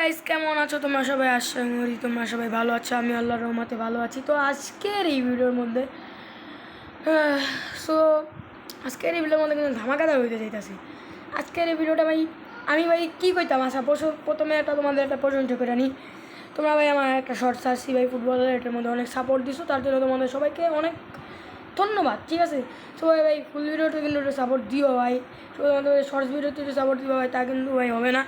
Guys, কেমন আছো তোমরা সবাই? আশা করি তোমরা সবাই ভালো আছো। আমি আল্লাহর রহমতে ভালো আছি। তো আজকের এই ভিডিওর মধ্যে কিন্তু ধামাকাদার হইতে চাইতেছি। আজকের এই ভিডিওটা আমি কী কইতাম? প্রথমে তোমাদের একটা প্রশংসা করে নিই। তোমরা আমার একটা শর্ট সার্চি ফুটবলের এটার মধ্যে অনেক সাপোর্ট দিছো, তার জন্য তোমাদের সবাইকে অনেক ধন্যবাদ। ঠিক আছে, সবাই ফুল ভিডিওতে কিন্তু একটু সাপোর্ট দিও ভাই। সবাই তোমাদের শর্টস ভিডিওতে একটু সাপোর্ট দিও ভাই, তা কিন্তু হবে না।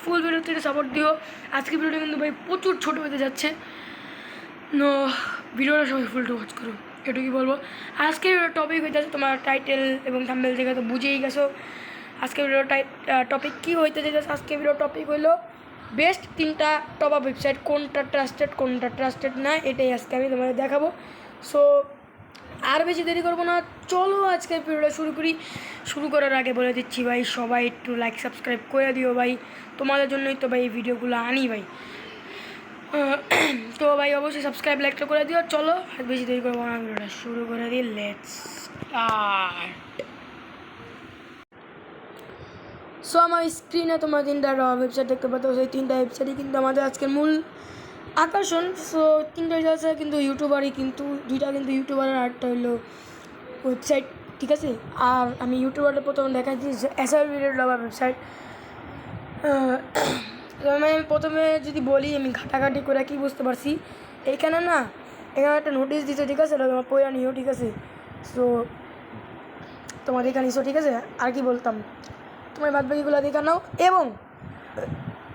ফুল ভিডিওতে একটু সাপোর্ট দিও। আজকের ভিডিওটা কিন্তু প্রচুর ছোটো হতে যাচ্ছে। ভিডিওটা সবাই ফুলটা ওয়াচ করো, এটুকুই বলবো। আজকের ভিডিওর টপিক হইতে আছে, তোমার টাইটেল এবং থাম্বনেল থেকে তো বুঝেই গেছো আজকের ভিডিওর টপিক কী হইতে চাইতেছে। আজকের ভিডিওর টপিক হইলো বেস্ট 3টা টপ আপ ওয়েবসাইট, কোনটা ট্রাস্টেড না, এটাই আজকে আমি তোমাদের দেখাবো। সো আর বেশি দেরি করবো না, চলো আজকের ভিডিওটা শুরু করার আগে বলে দিচ্ছি ভাই, সবাই একটু লাইক সাবস্ক্রাইব করে দিও ভাই। তোমাদের জন্যই তো ভাই এই ভিডিওগুলো আনি ভাই। তো ভাই অবশ্যই সাবস্ক্রাইব লাইকটা করে দিও। চলো আর বেশি দেরি করবো না, ভিডিওটা শুরু করে দিই। Let's start. সো আমার স্ক্রিনে তোমরা 3টা ওয়েবসাইট দেখতে পাচ্ছ। সেই 3টা ওয়েবসাইটই কিন্তু আমাদের আজকের মূল আকর্ষণ। সো 3টা আছে কিন্তু ইউটিউবারই, কিন্তু 2টা কিন্তু ইউটিউবারের, আরটা হইলো ওয়েবসাইট। ঠিক আছে, আর আমি ইউটিউবারটা প্রথমে দেখাচ্ছি SRV-র ওয়েবসাইট। আমি প্রথমে যদি বলি, আমি ঘাটাঘাটি করে কী বুঝতে পারছি, এখানে একটা নোটিশ দিচ্ছে। ঠিক আছে, তোমার পয়লা নিও। ঠিক আছে, সো তোমার দেখা নিছো। ঠিক আছে, আর কি বলতাম, তোমার বাদবাকিগুলো দেখা নাও। এবং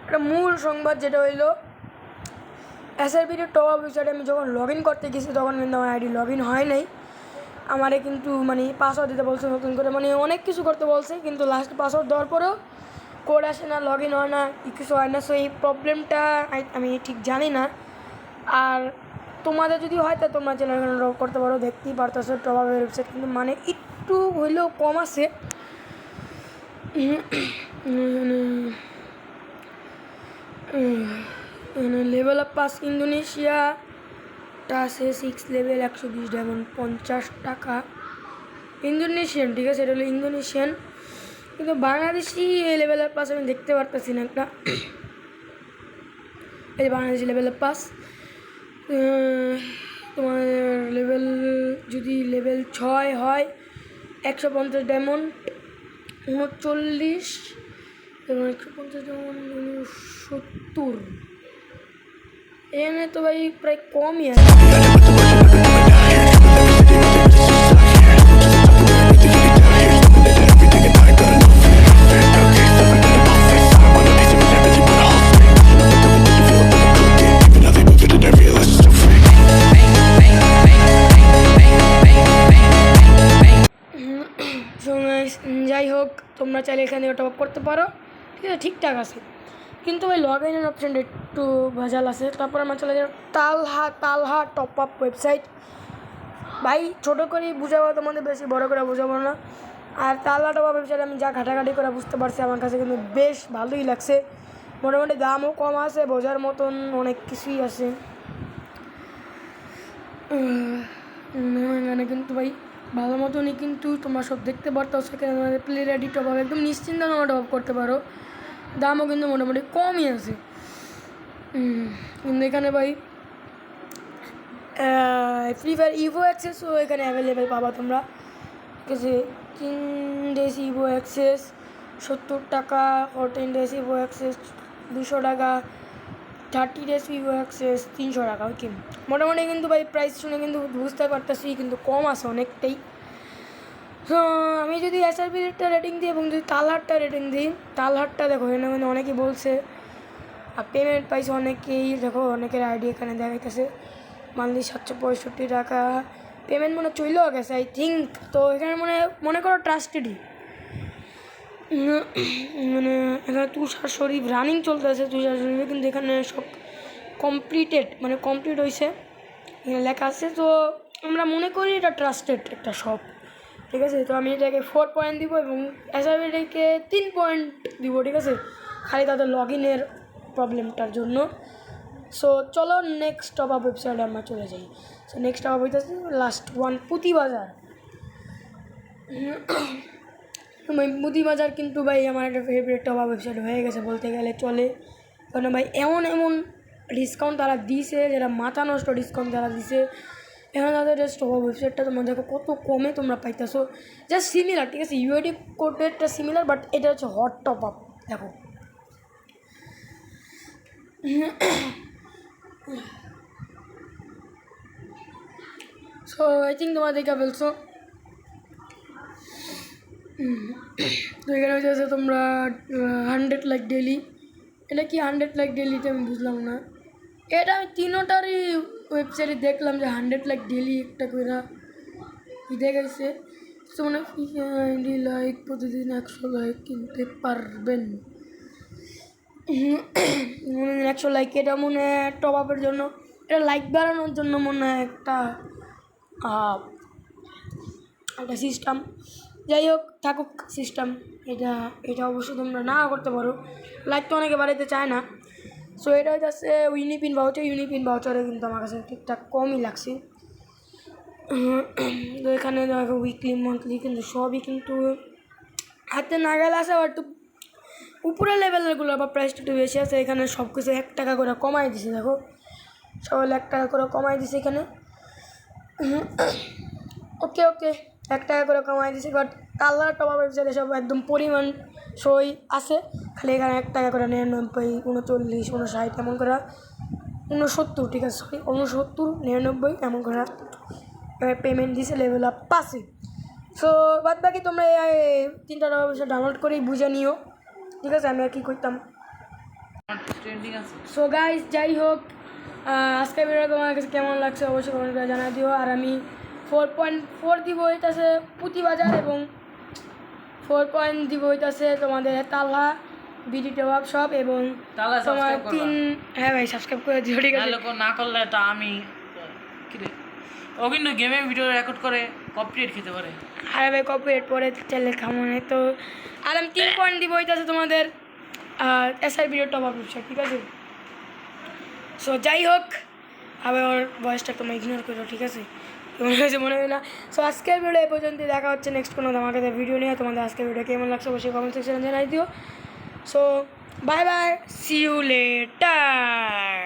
একটা মূল সংবাদ যেটা হইলো SRV-র টপ আপ ওয়েবসাইটে আমি যখন লগ ইন করতে গেছি, তখন কিন্তু আমার আইডি লগ ইন হয় নাই। আমারে কিন্তু পাসওয়ার্ড দিতে বলছে নতুন করে, অনেক কিছু করতে বলছে, কিন্তু লাস্ট পাসওয়ার্ড দেওয়ার পরেও কোড আসে না, লগ ইন হয় না, কিছু হয় না। সো এই প্রবলেমটা আমি ঠিক জানি না। আর তোমাদের যদি হয় তা তোমরা চ্যানেল লগ করতে পারো, দেখতেই পারতেছো টপ আপের ওয়েবসাইট কিন্তু একটু হইলেও কম আছে। লেভেল আপ পাস ইন্দোনেশিয়াটা আছে 6 লেভেল, 120 ডায়মন্ড, 50 টাকা ইন্দোনেশিয়ান। ঠিক আছে, এটা হলো ইন্দোনেশিয়ান, কিন্তু বাংলাদেশি এই লেভেল আপ পাস আমি দেখতে পারতেছি না একটা। এই বাংলাদেশি লেভেল আপ পাস তোমার যদি লেভেল 6 হয় 150 ডায়মন্ড, 39 এবং 150 ডায়মন্ড 70। এখানে তো ভাই প্রায় কমই আছে। যাই হোক, তোমরা চাইলে এখানে টপ আপ করতে পারো। ঠিক আছে, ঠিকঠাক আছে, কিন্তু ভাই লগ ইনের অপশানটা একটু ভেজাল আছে। তারপর আমরা চলে যাই তালহা টপ আপ ওয়েবসাইট। ভাই ছোটো করেই বুঝাবো তোমাদের, বেশি বড় করে বুঝাবো না। আর তালহা টপ আপ ওয়েবসাইট আমি যা ঘাটাঘাটি করে বুঝতে পারছি, আমার কাছে কিন্তু বেশ ভালোই লাগছে। মোটামুটি দামও কম আছে, বোঝার মতন অনেক কিছুই আছে এখানে। কিন্তু ভাই ভালো মতনই কিন্তু তোমরা সব দেখতে পারতো। সেখানে তোমাদের প্লে রেডি টপ আপ একদম নিশ্চিন্ত তোমরা টপ আপ করতে পারো। দামও কিন্তু মোটামুটি কমই আছে। কিন্তু এখানে ভাই ফ্রি ফায়ার ইভো অ্যাক্সেসও এখানে অ্যাভেলেবেল পাবা তোমরা। ঠিক আছে, 3 ডেজ ইভো অ্যাক্সেস 70 টাকা, 14 ডেজ ইভো অ্যাক্সেস 200 টাকা, 30 ডেজ ইভো অ্যাক্সেস 300 টাকা। ওকে, মোটামুটি কিন্তু ভাই প্রাইস শুনে কিন্তু বুঝতে পারতেছি কিন্তু কম আছে অনেকটাই। তো আমি যদি SRV-টা রেটিং দিই এবং যদি তালহাটটা রেটিং দিই, তালহাটটা দেখো এখানে অনেকেই বলছে, আর পেমেন্ট পাইছে অনেকেই। দেখো অনেকের আইডি এখানে দেখাইতেছে মান্থলি 765 টাকা পেমেন্ট চলেও গেছে আই থিঙ্ক। তো এখানে মনে করো ট্রাস্টেডই। এখানে তুষার শরীফ রানিং চলতেছে, তুষার শরীফে কিন্তু এখানে সব কমপ্লিট হয়েছে, এখানে লেখা আছে। তো আমরা মনে করি এটা ট্রাস্টেড একটা শপ। ঠিক আছে, তো আমি এটাকে 4 পয়েন্ট দিব এবং SRV-টাকে 3 পয়েন্ট দিব। ঠিক আছে, খালি তাদের লগ ইনের প্রবলেমটার জন্য। সো চলো নেক্সট টপ আপ ওয়েবসাইটে আমরা চলে যাই। সো নেক্সট টপ আপ হইতেছে লাস্ট ওয়ান পুঁতিবাজার। পুঁতিবাজার কিন্তু ভাই আমার একটা ফেভারিট টপ আপ ওয়েবসাইট হয়ে গেছে বলতে গেলে চলে। কারণ ভাই এমন এমন ডিসকাউন্ট তারা দিছে, যেটা মাথা নষ্ট ডিসকাউন্ট তারা দিছে। এখানে তাদের জাস্ট টপ আপ ওয়েবসাইটটা তোমরা দেখো কত কমে তোমরা পাইতেছো, জাস্ট সিমিলার, ঠিক আছে, ইউআইডি কোডেরটা সিমিলার, বাট এটা হচ্ছে হট টপ আপ। দেখো সো আই থিঙ্ক তোমরা দেখা ফেলছো। তো এখানে হচ্ছে তোমরা 100 লাইক ডেলি, এটা কি 100 লাইক ডেলিতে আমি বুঝলাম না। এটা আমি তিনোটারই ওয়েবসাইটে দেখলাম যে 100 লাইক ডেলি একটা করে দেখাইছে। তো মানে লাইক প্রতিদিন 100 লাইক কিনতে পারবেন, 100 লাইক। এটা মনে হয় টপ আপের জন্য, এটা লাইক বাড়ানোর জন্য মনে হয় একটা একটা সিস্টেম। যাই হোক থাকুক সিস্টেম, এটা এটা অবশ্যই তোমরা না করতে পারো, লাইক তো অনেকে বাড়াইতে চায় না। সো এটা হচ্ছে ইউনিপিন ভাউচার, ইউনিপিন ভাউচারে কিন্তু আমার কাছে ঠিকঠাক কমই লাগছে। তো এখানে দেখো উইকলি মান্থলি কিন্তু সবই কিন্তু হাতে নাগাল আছে, আবার একটু উপরের লেভেলেরগুলো আবার প্রাইসটা একটু বেশি আছে। এখানে সব কিছু 1 টাকা করে কমাই দিছে, দেখো সবাই 1 টাকা করে কমাই দিছে এখানে। ওকে ওকে 1 টাকা করে কমাই দিছে, বাট কালার টপ আপ ওয়েবসাইটে সব একদম পরিমাণ সই আছে, খালি এখানে 1 টাকা করে 99, 39, 59 এমন করে 69, ঠিক আছে, সরি 69, 99 এমন করে পেমেন্ট দিছে, লেভেল আপ পাসে। সো বাদ বাকি তোমরা এই 3টা টপ আপ ওয়েবসাইট ডাউনলোড করেই বুঝে নিও, ঠিক আছে, আমি আর কী করতাম। সো গাইস যাই হোক, আজকের ভিডিও তোমার কাছে কেমন লাগছে অবশ্যই কমেন্ট করে জানাই দিও। আর আমি 4.4 দিব হইতেছে পুঁতিবাজার, এবং 4 দিব হইতেছে তোমাদের তালা বিডি টপ সব, এবং তোমার 3, হ্যাঁ ভাই সাবস্ক্রাইব করে দিও, ঠিক আছে, না করলে এটা আমি ও কিন্তু গেমে ভিডিও রেকর্ড করে কপিরাইট খেতে পারে। আরে ভাই কপিরাইট পরে চাইলে খামো না তো। আর আমি 3 পয়েন্ট দিব হইতেছে তোমাদের SR video top up website, ঠিক আছে। সো যাই হোক, আবার ওর ভয়েসটা তোমরা ইগনোর করো, ঠিক আছে, তোমার কাছে মনে হয় না। সো আজকের ভিডিও এই পর্যন্ত, দেখা হচ্ছে নেক্সট কোনো আমার কাছে ভিডিও নিয়ে। তোমাদের আজকের ভিডিও কেমন লাগছে অবশ্যই কমেন্ট সেকশনে জানাই দিও। So bye bye, see you letter.